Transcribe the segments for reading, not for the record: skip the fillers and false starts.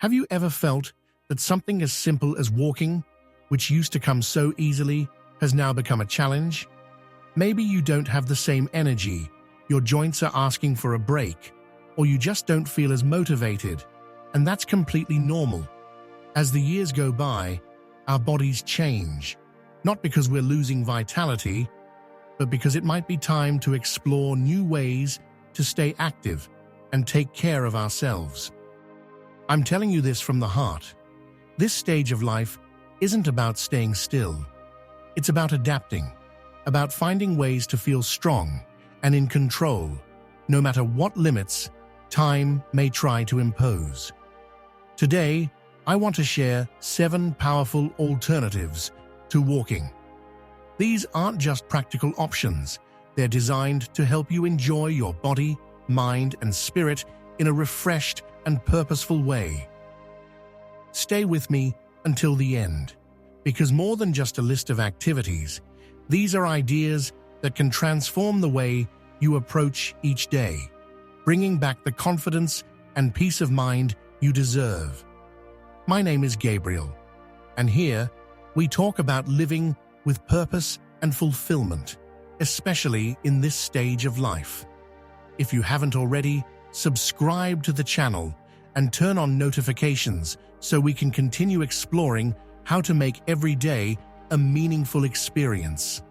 Have you ever felt that something as simple as walking, which used to come so easily, has now become a challenge? Maybe you don't have the same energy, your joints are asking for a break, or you just don't feel as motivated, and that's completely normal. As the years go by, our bodies change, not because we're losing vitality, but because it might be time to explore new ways to stay active and take care of ourselves. I'm telling you this from the heart. This stage of life isn't about staying still. It's about adapting, about finding ways to feel strong and in control, no matter what limits time may try to impose. Today, I want to share 7 powerful alternatives to walking. These aren't just practical options. They're designed to help you enjoy your body, mind, and spirit in a refreshed and purposeful way. Stay with me until the end, because more than just a list of activities, these are ideas that can transform the way you approach each day, bringing back the confidence and peace of mind you deserve. My name is Gabriel, and here we talk about living with purpose and fulfillment, especially in this stage of life. If you haven't already, subscribe to the channel and turn on notifications so we can continue exploring how to make every day a meaningful experience.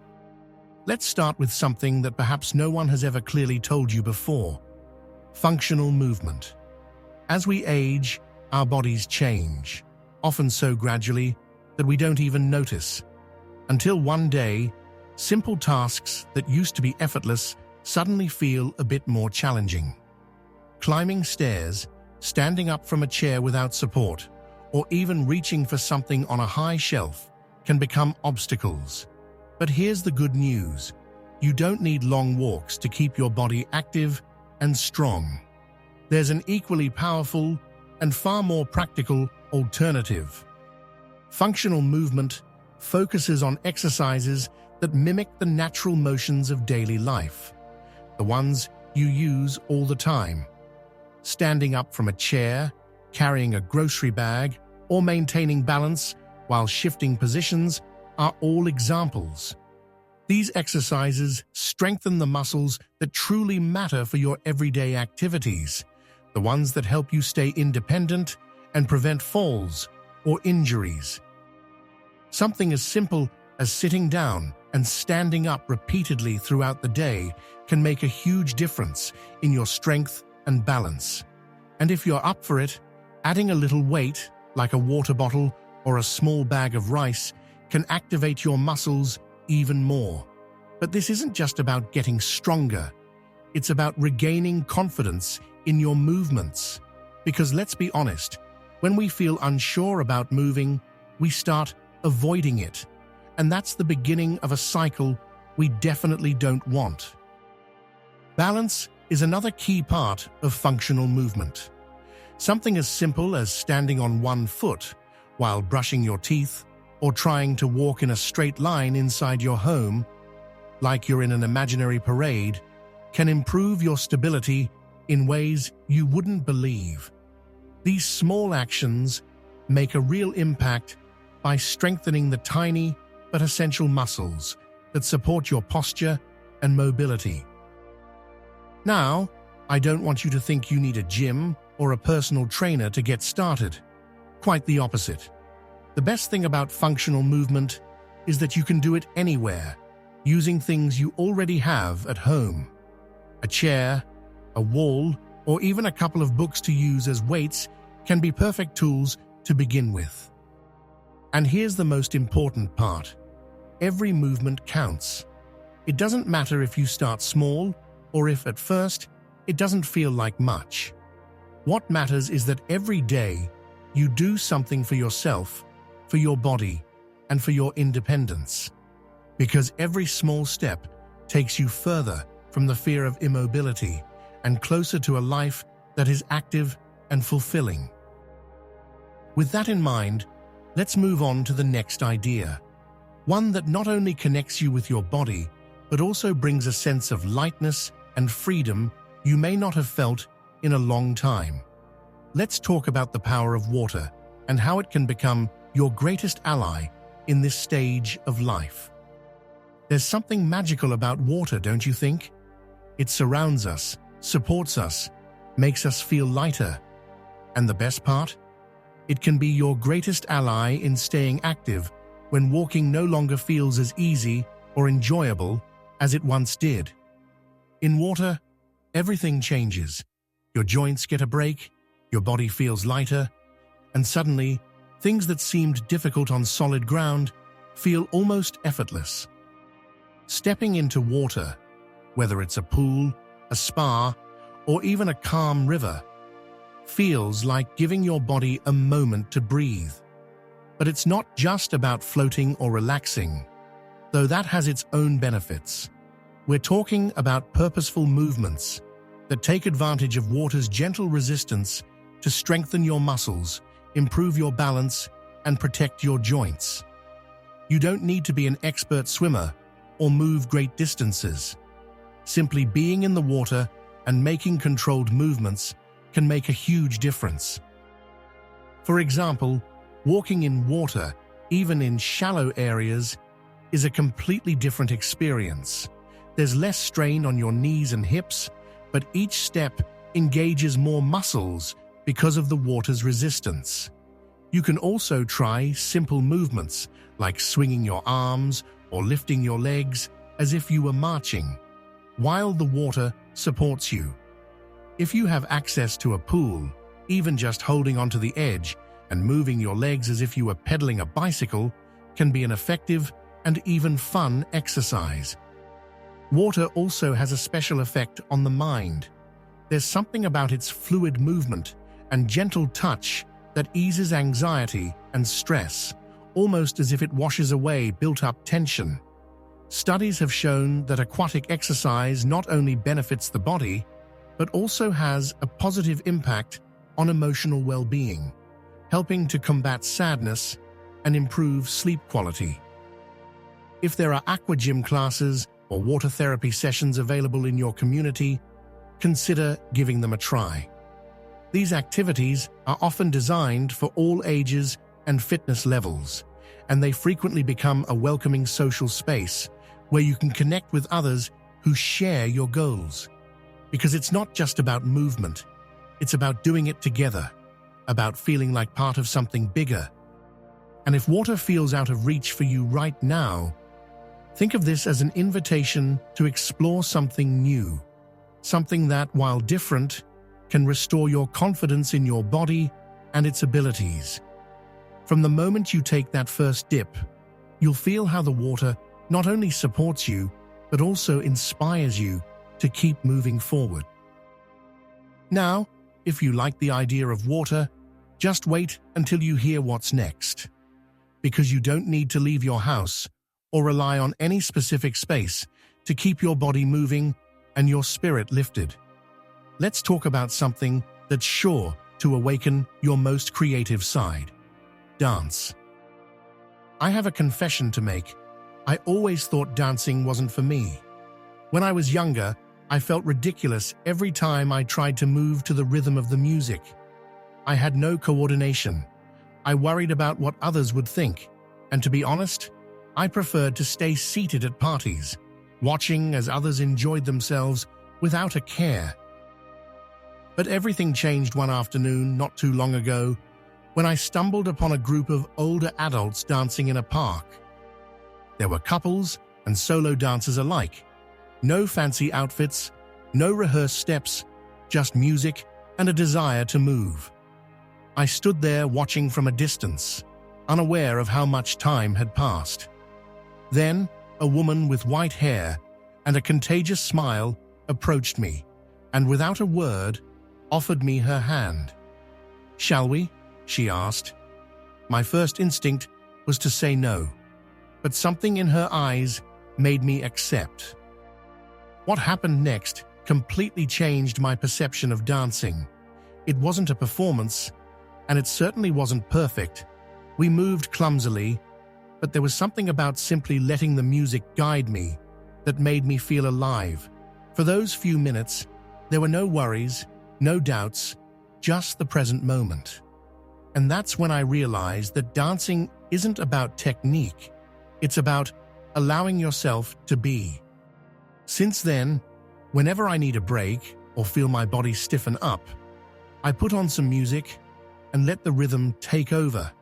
Let's start with something that perhaps no one has ever clearly told you before: functional movement. As we age, our bodies change, often so gradually that we don't even notice. Until one day, simple tasks that used to be effortless suddenly feel a bit more challenging. Climbing stairs, standing up from a chair without support, or even reaching for something on a high shelf can become obstacles. But here's the good news: you don't need long walks to keep your body active and strong. There's an equally powerful and far more practical alternative. Functional movement focuses on exercises that mimic the natural motions of daily life, the ones you use all the time. Standing up from a chair, carrying a grocery bag, or maintaining balance while shifting positions are all examples. These exercises strengthen the muscles that truly matter for your everyday activities, the ones that help you stay independent and prevent falls or injuries. Something as simple as sitting down and standing up repeatedly throughout the day can make a huge difference in your strength and balance. And if you're up for it, adding a little weight, like a water bottle or a small bag of rice, can activate your muscles even more. But this isn't just about getting stronger. It's about regaining confidence in your movements. Because let's be honest, when we feel unsure about moving, we start avoiding it. And that's the beginning of a cycle we definitely don't want. Balance is another key part of functional movement. Something as simple as standing on one foot while brushing your teeth, or trying to walk in a straight line inside your home, like you're in an imaginary parade, can improve your stability in ways you wouldn't believe. These small actions make a real impact by strengthening the tiny but essential muscles that support your posture and mobility. Now, I don't want you to think you need a gym or a personal trainer to get started. Quite the opposite. The best thing about functional movement is that you can do it anywhere, using things you already have at home. A chair, a wall, or even a couple of books to use as weights can be perfect tools to begin with. And here's the most important part: every movement counts. It doesn't matter if you start small or if at first it doesn't feel like much. What matters is that every day you do something for yourself, for your body, and for your independence. Because every small step takes you further from the fear of immobility and closer to a life that is active and fulfilling. With that in mind, let's move on to the next idea. One that not only connects you with your body, but also brings a sense of lightness and freedom you may not have felt in a long time. let's talk about the power of water and how it can become your greatest ally in this stage of life. There's something magical about water, don't you think? It surrounds us, supports us, makes us feel lighter. And the best part? It can be your greatest ally in staying active when walking no longer feels as easy or enjoyable as it once did. In water, everything changes. Your joints get a break, your body feels lighter, and suddenly, things that seemed difficult on solid ground feel almost effortless. Stepping into water, whether it's a pool, a spa, or even a calm river, feels like giving your body a moment to breathe. But it's not just about floating or relaxing, though that has its own benefits. We're talking about purposeful movements that take advantage of water's gentle resistance to strengthen your muscles, improve your balance, and protect your joints. You don't need to be an expert swimmer or move great distances. Simply being in the water and making controlled movements can make a huge difference. For example, walking in water, even in shallow areas, is a completely different experience. There's less strain on your knees and hips, but each step engages more muscles because of the water's resistance. You can also try simple movements like swinging your arms or lifting your legs as if you were marching, while the water supports you. If you have access to a pool, even just holding onto the edge and moving your legs as if you were pedaling a bicycle can be an effective and even fun exercise. Water also has a special effect on the mind. There's something about its fluid movement and gentle touch that eases anxiety and stress, almost as if it washes away built-up tension. Studies have shown that aquatic exercise not only benefits the body, but also has a positive impact on emotional well-being, helping to combat sadness and improve sleep quality. If there are aqua gym classes or water therapy sessions available in your community, consider giving them a try. These activities are often designed for all ages and fitness levels, and they frequently become a welcoming social space where you can connect with others who share your goals. Because it's not just about movement, it's about doing it together, about feeling like part of something bigger. And if water feels out of reach for you right now, think of this as an invitation to explore something new, something that, while different, can restore your confidence in your body and its abilities. From the moment you take that first dip, you'll feel how the water not only supports you, but also inspires you to keep moving forward. Now, if you like the idea of water, just wait until you hear what's next. Because you don't need to leave your house or rely on any specific space to keep your body moving and your spirit lifted. Let's talk about something that's sure to awaken your most creative side: dance. I have a confession to make. I always thought dancing wasn't for me. When I was younger, I felt ridiculous every time I tried to move to the rhythm of the music. I had no coordination. I worried about what others would think, and to be honest, I preferred to stay seated at parties, watching as others enjoyed themselves without a care. But everything changed one afternoon not too long ago when I stumbled upon a group of older adults dancing in a park. There were couples and solo dancers alike. No fancy outfits, no rehearsed steps, just music and a desire to move. I stood there watching from a distance, unaware of how much time had passed. Then, a woman with white hair and a contagious smile approached me, and without a word, offered me her hand. "Shall we?" she asked. My first instinct was to say no, but something in her eyes made me accept. What happened next completely changed my perception of dancing. It wasn't a performance, and it certainly wasn't perfect. We moved clumsily, but there was something about simply letting the music guide me that made me feel alive. For those few minutes, there were no worries, no doubts, just the present moment. And that's when I realized that dancing isn't about technique, it's about allowing yourself to be. Since then, whenever I need a break or feel my body stiffen up, I put on some music and let the rhythm take over.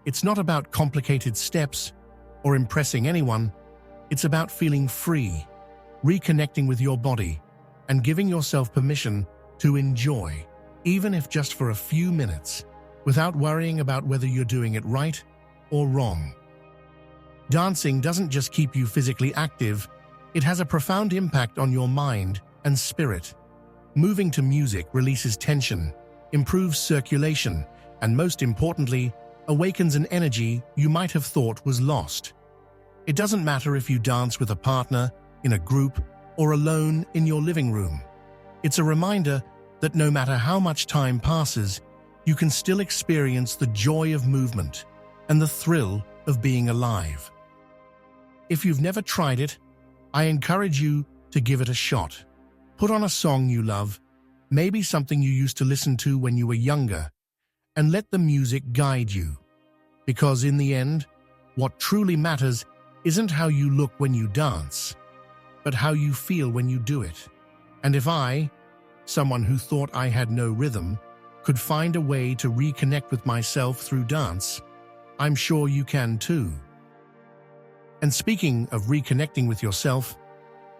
It's not about complicated steps or impressing anyone, it's about feeling free, reconnecting with your body, and giving yourself permission to enjoy, even if just for a few minutes, without worrying about whether you're doing it right or wrong. Dancing doesn't just keep you physically active, it has a profound impact on your mind and spirit. Moving to music releases tension, improves circulation, and most importantly, awakens an energy you might have thought was lost. It doesn't matter if you dance with a partner, in a group, or alone in your living room. It's a reminder that no matter how much time passes, you can still experience the joy of movement and the thrill of being alive. If you've never tried it, I encourage you to give it a shot. Put on a song you love, maybe something you used to listen to when you were younger, and let the music guide you. Because in the end, what truly matters isn't how you look when you dance, but how you feel when you do it. And if I, someone who thought I had no rhythm, could find a way to reconnect with myself through dance, I'm sure you can too. And speaking of reconnecting with yourself,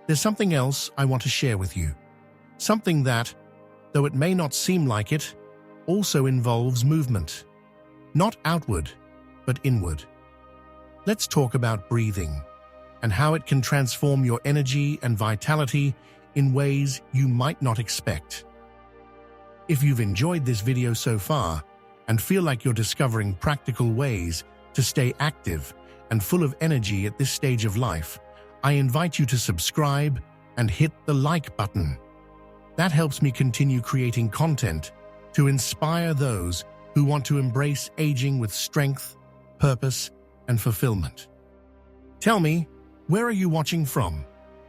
there's something else I want to share with you. Something that, though it may not seem like it, also involves movement. Not outward, but inward. Let's talk about breathing and how it can transform your energy and vitality in ways you might not expect. If you've enjoyed this video so far and feel like you're discovering practical ways to stay active and full of energy at this stage of life, I invite you to subscribe and hit the like button. That helps me continue creating content to inspire those who want to embrace aging with strength, purpose, and fulfillment. Tell me, where are you watching from?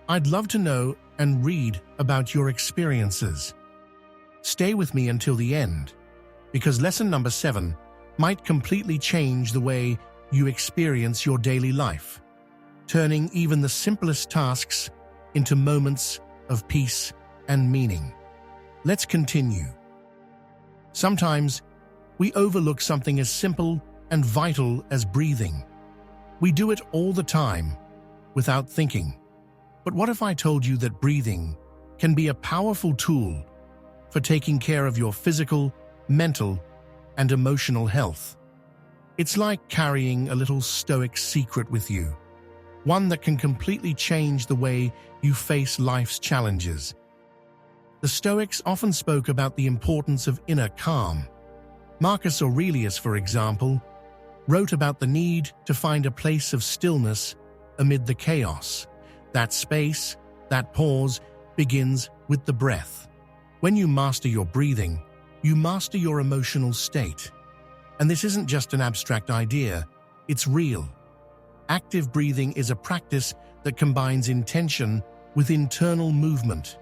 I'd love to know and read about your experiences. Stay with me until the end, because lesson number 7 might completely change the way you experience your daily life, turning even the simplest tasks into moments of peace and meaning. Let's continue. Sometimes, we overlook something as simple and vital as breathing. We do it all the time, without thinking. But what if I told you that breathing can be a powerful tool for taking care of your physical, mental, and emotional health? It's like carrying a little Stoic secret with you, one that can completely change the way you face life's challenges. The Stoics often spoke about the importance of inner calm. Marcus Aurelius, for example, wrote about the need to find a place of stillness amid the chaos. That space, that pause, begins with the breath. When you master your breathing, you master your emotional state. And this isn't just an abstract idea, it's real. Active breathing is a practice that combines intention with internal movement,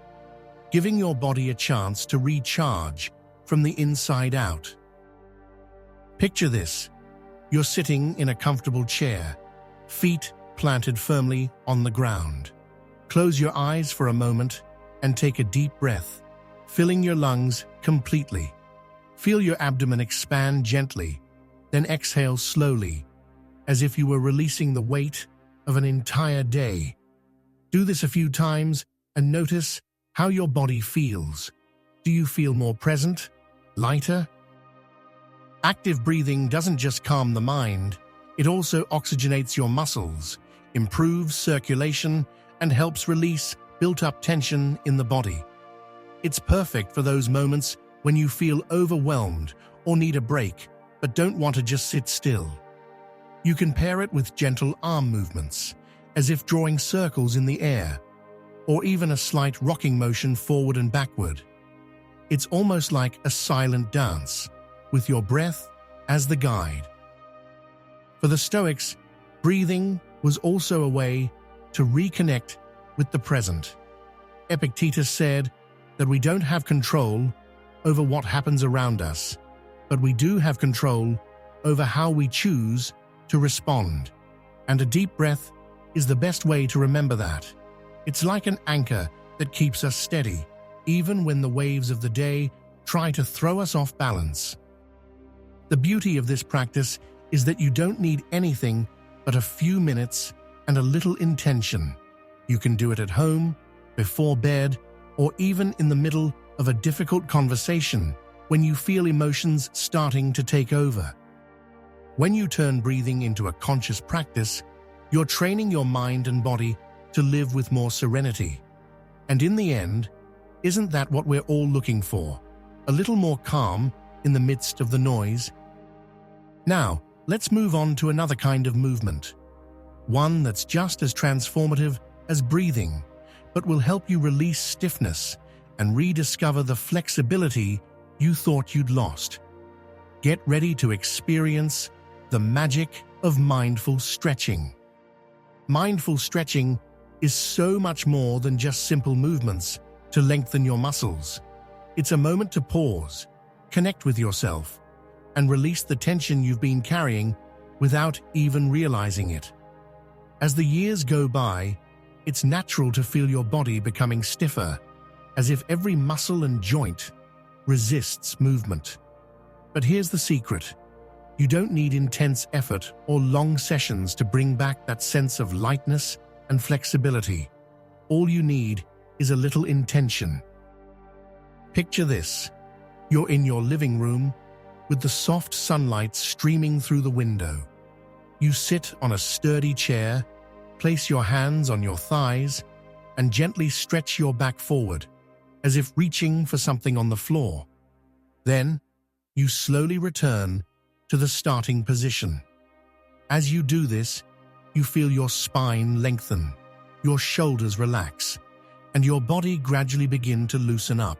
giving your body a chance to recharge from the inside out. Picture this. You're sitting in a comfortable chair, feet planted firmly on the ground. Close your eyes for a moment and take a deep breath, filling your lungs completely. Feel your abdomen expand gently, then exhale slowly, as if you were releasing the weight of an entire day. Do this a few times and notice how your body feels. Do you feel more present, lighter? Active breathing doesn't just calm the mind, it also oxygenates your muscles, improves circulation, and helps release built-up tension in the body. It's perfect for those moments when you feel overwhelmed or need a break, but don't want to just sit still. You can pair it with gentle arm movements, as if drawing circles in the air, or even a slight rocking motion forward and backward. It's almost like a silent dance, with your breath as the guide. For the Stoics, breathing was also a way to reconnect with the present. Epictetus said that we don't have control over what happens around us, but we do have control over how we choose to respond. And a deep breath is the best way to remember that. It's like an anchor that keeps us steady, even when the waves of the day try to throw us off balance. The beauty of this practice is that you don't need anything but a few minutes and a little intention. You can do it at home, before bed, or even in the middle of a difficult conversation when you feel emotions starting to take over. When you turn breathing into a conscious practice, you're training your mind and body to live with more serenity. And in the end, isn't that what we're all looking for? A little more calm in the midst of the noise? Now, let's move on to another kind of movement. One that's just as transformative as breathing, but will help you release stiffness and rediscover the flexibility you thought you'd lost. Get ready to experience the magic of mindful stretching. Mindful stretching is so much more than just simple movements to lengthen your muscles. It's a moment to pause, connect with yourself, and release the tension you've been carrying without even realizing it. As the years go by, it's natural to feel your body becoming stiffer, as if every muscle and joint resists movement. But here's the secret. You don't need intense effort or long sessions to bring back that sense of lightness and flexibility. All you need is a little intention. Picture this. You're in your living room with the soft sunlight streaming through the window. You sit on a sturdy chair, place your hands on your thighs, and gently stretch your back forward, as if reaching for something on the floor. Then, you slowly return to the starting position. As you do this, you feel your spine lengthen, your shoulders relax, and your body gradually begin to loosen up.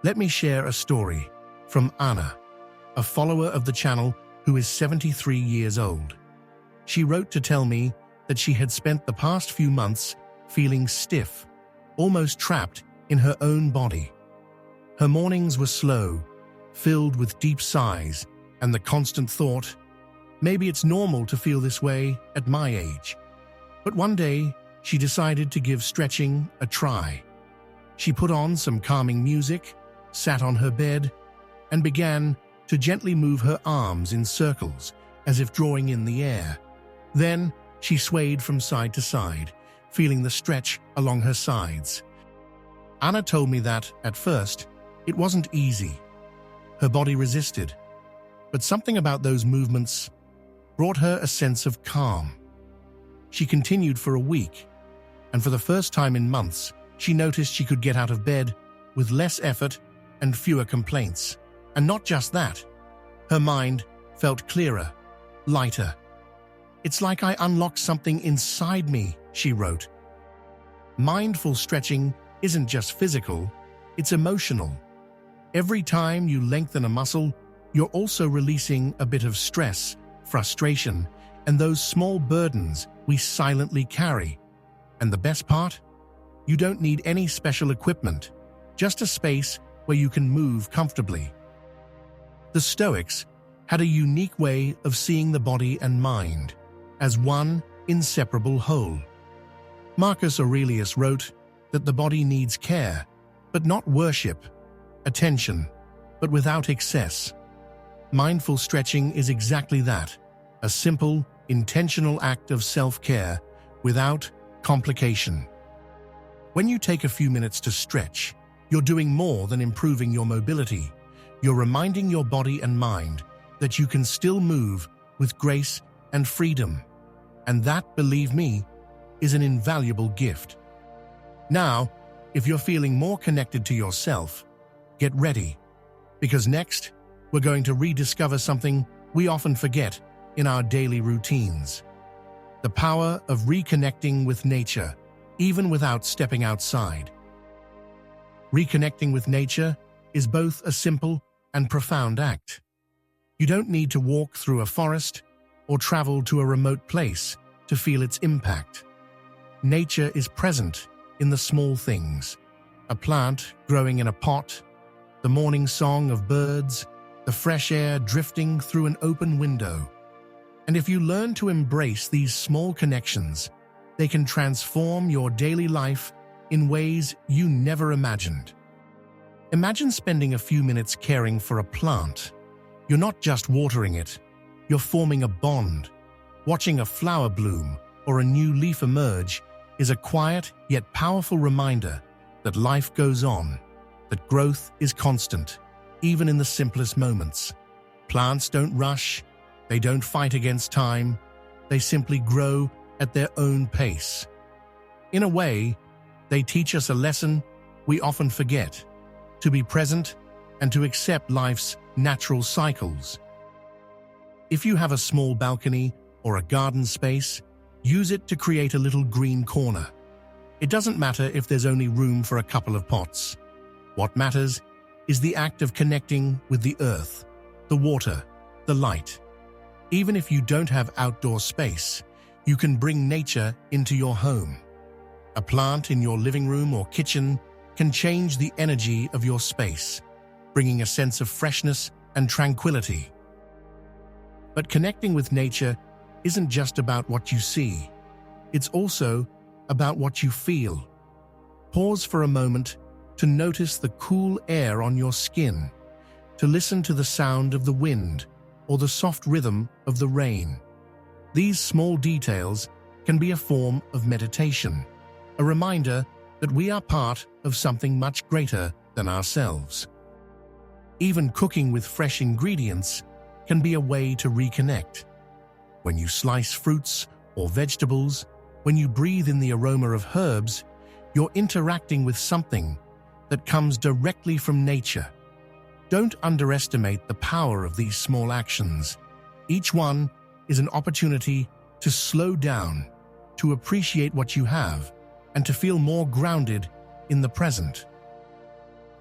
Let me share a story from Anna, a follower of the channel who is 73 years old. She wrote to tell me that she had spent the past few months feeling stiff, almost trapped in her own body. Her mornings were slow, filled with deep sighs and the constant thought, maybe it's normal to feel this way at my age. But one day, she decided to give stretching a try. She put on some calming music, sat on her bed, and began to gently move her arms in circles as if drawing in the air. Then, she swayed from side to side, feeling the stretch along her sides. Anna told me that, at first, it wasn't easy. Her body resisted, but something about those movements brought her a sense of calm. She continued for a week, and for the first time in months, she noticed she could get out of bed with less effort and fewer complaints. And not just that, her mind felt clearer, lighter. It's like I unlocked something inside me, she wrote. Mindful stretching isn't just physical, it's emotional. Every time you lengthen a muscle, you're also releasing a bit of stress, frustration, and those small burdens we silently carry. And the best part? You don't need any special equipment, just a space where you can move comfortably. The Stoics had a unique way of seeing the body and mind as one inseparable whole. Marcus Aurelius wrote that the body needs care, but not worship, attention, but without excess. Mindful stretching is exactly that, a simple, intentional act of self-care without complication. When you take a few minutes to stretch, you're doing more than improving your mobility. You're reminding your body and mind that you can still move with grace and freedom. And that, believe me, is an invaluable gift. Now, if you're feeling more connected to yourself, get ready, because next, we're going to rediscover something we often forget in our daily routines. The power of reconnecting with nature, even without stepping outside. Reconnecting with nature is both a simple and profound act. You don't need to walk through a forest or travel to a remote place to feel its impact. Nature is present in the small things: a plant growing in a pot, the morning song of birds, the fresh air drifting through an open window. And if you learn to embrace these small connections, they can transform your daily life in ways you never imagined. Imagine spending a few minutes caring for a plant. You're not just watering it, you're forming a bond. Watching a flower bloom or a new leaf emerge is a quiet yet powerful reminder that life goes on, that growth is constant, even in the simplest moments. Plants don't rush, they don't fight against time, they simply grow at their own pace. In a way, they teach us a lesson we often forget: to be present and to accept life's natural cycles. If you have a small balcony or a garden space, use it to create a little green corner. It doesn't matter if there's only room for a couple of pots. What matters is the act of connecting with the earth, the water, the light. Even if you don't have outdoor space, you can bring nature into your home. A plant in your living room or kitchen can change the energy of your space, bringing a sense of freshness and tranquility. But connecting with nature isn't just about what you see. It's also about what you feel. Pause for a moment to notice the cool air on your skin, to listen to the sound of the wind or the soft rhythm of the rain. These small details can be a form of meditation, a reminder that we are part of something much greater than ourselves. Even cooking with fresh ingredients can be a way to reconnect. When you slice fruits or vegetables, when you breathe in the aroma of herbs, you're interacting with something that comes directly from nature. Don't underestimate the power of these small actions. Each one is an opportunity to slow down, to appreciate what you have, and to feel more grounded in the present.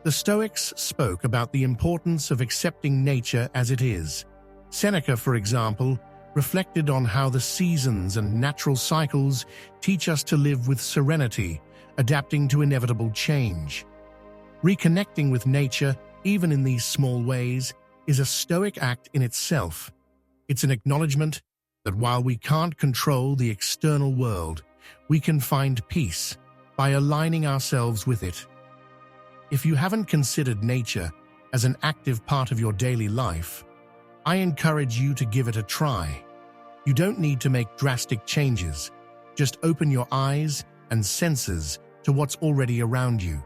The Stoics spoke about the importance of accepting nature as it is. Seneca, for example, reflected on how the seasons and natural cycles teach us to live with serenity, adapting to inevitable change. Reconnecting with nature, even in these small ways, is a Stoic act in itself. It's an acknowledgement that while we can't control the external world, we can find peace by aligning ourselves with it. If you haven't considered nature as an active part of your daily life, I encourage you to give it a try. You don't need to make drastic changes. Just open your eyes and senses to what's already around you.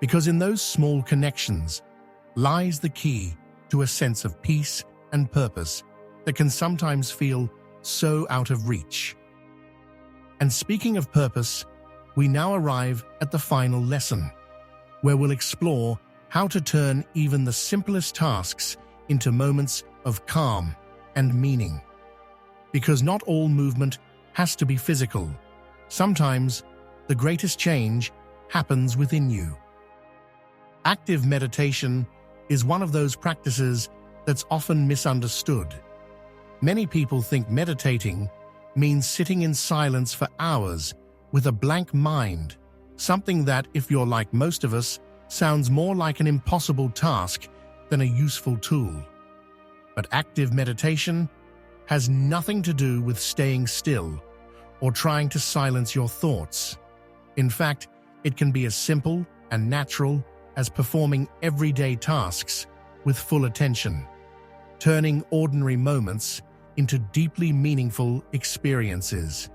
Because in those small connections lies the key to a sense of peace and purpose that can sometimes feel so out of reach. And speaking of purpose, we now arrive at the final lesson, where we'll explore how to turn even the simplest tasks into moments of calm and meaning. Because not all movement has to be physical. Sometimes the greatest change happens within you. Active meditation is one of those practices that's often misunderstood. Many people think meditating means sitting in silence for hours with a blank mind, something that, if you're like most of us, sounds more like an impossible task than a useful tool. But active meditation has nothing to do with staying still or trying to silence your thoughts. In fact, it can be as simple and natural as performing everyday tasks with full attention, turning ordinary moments into deeply meaningful experiences.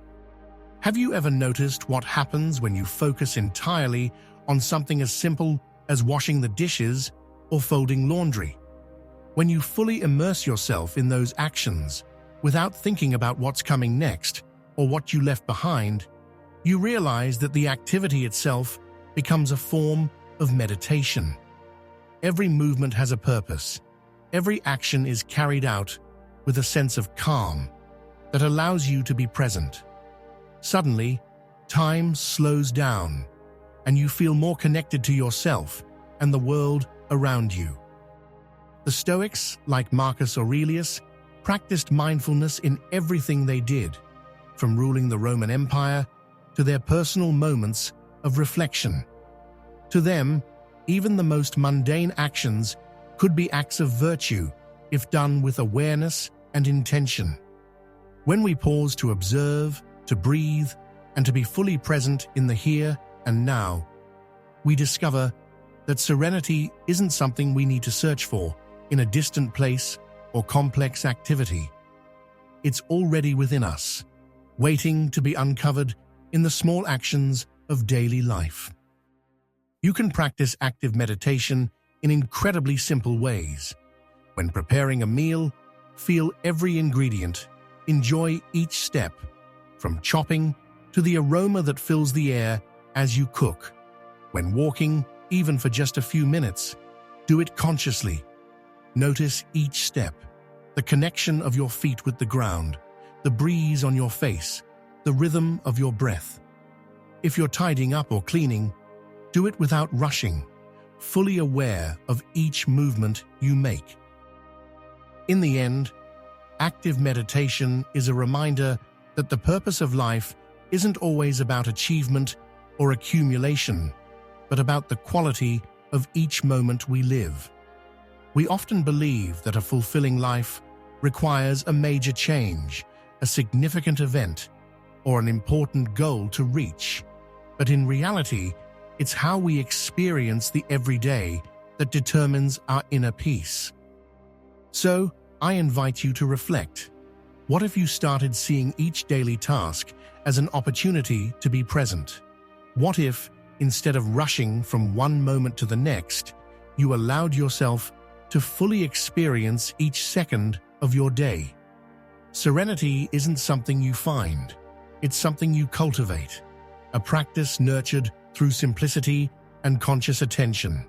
Have you ever noticed what happens when you focus entirely on something as simple as washing the dishes or folding laundry? When you fully immerse yourself in those actions, without thinking about what's coming next or what you left behind, you realize that the activity itself becomes a form of meditation. Every movement has a purpose. Every action is carried out with a sense of calm that allows you to be present. Suddenly, time slows down, and you feel more connected to yourself and the world around you. The Stoics, like Marcus Aurelius, practiced mindfulness in everything they did, from ruling the Roman Empire to their personal moments of reflection. To them, even the most mundane actions could be acts of virtue if done with awareness and intention. When we pause to observe, to breathe, and to be fully present in the here and now, we discover that serenity isn't something we need to search for in a distant place or complex activity. It's already within us, waiting to be uncovered in the small actions of daily life. You can practice active meditation in incredibly simple ways. When preparing a meal, feel every ingredient, enjoy each step, from chopping to the aroma that fills the air as you cook. When walking, even for just a few minutes, do it consciously. Notice each step, the connection of your feet with the ground, the breeze on your face, the rhythm of your breath. If you're tidying up or cleaning, do it without rushing, fully aware of each movement you make. In the end, active meditation is a reminder that the purpose of life isn't always about achievement or accumulation, but about the quality of each moment we live. We often believe that a fulfilling life requires a major change, a significant event, or an important goal to reach. But in reality, it's how we experience the everyday that determines our inner peace. So, I invite you to reflect. What if you started seeing each daily task as an opportunity to be present? What if, instead of rushing from one moment to the next, you allowed yourself to fully experience each second of your day? Serenity isn't something you find, it's something you cultivate, a practice nurtured through simplicity and conscious attention.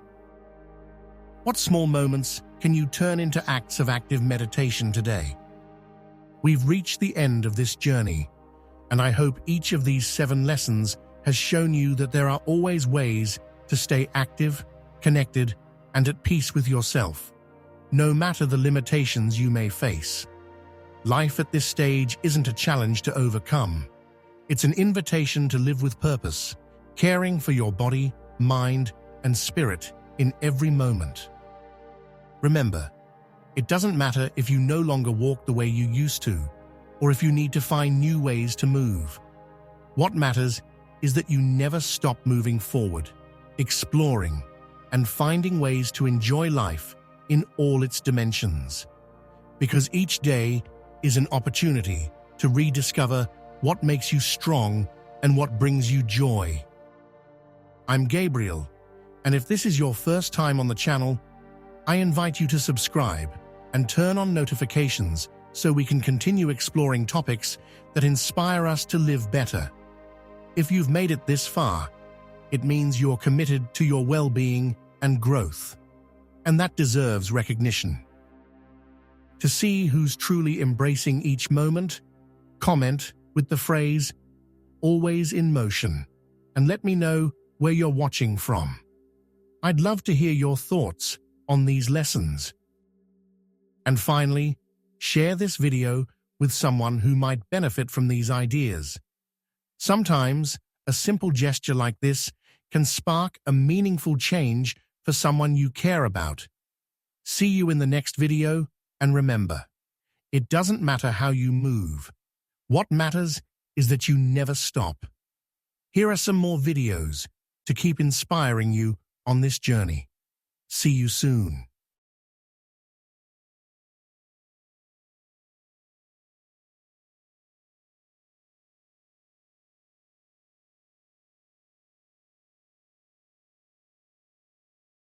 What small moments can you turn into acts of active meditation today? We've reached the end of this journey, and I hope each of these 7 lessons has shown you that there are always ways to stay active, connected, and at peace with yourself, no matter the limitations you may face. Life at this stage isn't a challenge to overcome. It's an invitation to live with purpose, caring for your body, mind, and spirit in every moment. Remember, it doesn't matter if you no longer walk the way you used to, or if you need to find new ways to move. What matters is that you never stop moving forward, exploring, and finding ways to enjoy life in all its dimensions. Because each day is an opportunity to rediscover what makes you strong and what brings you joy. I'm Gabriel, and if this is your first time on the channel, I invite you to subscribe and turn on notifications so we can continue exploring topics that inspire us to live better. If you've made it this far, it means you're committed to your well-being and growth, and that deserves recognition. To see who's truly embracing each moment, comment with the phrase, "Always in motion," and let me know where you're watching from. I'd love to hear your thoughts on these lessons. And finally, share this video with someone who might benefit from these ideas. Sometimes, a simple gesture like this can spark a meaningful change for someone you care about. See you in the next video, and remember, it doesn't matter how you move. What matters is that you never stop. Here are some more videos to keep inspiring you on this journey. See you soon.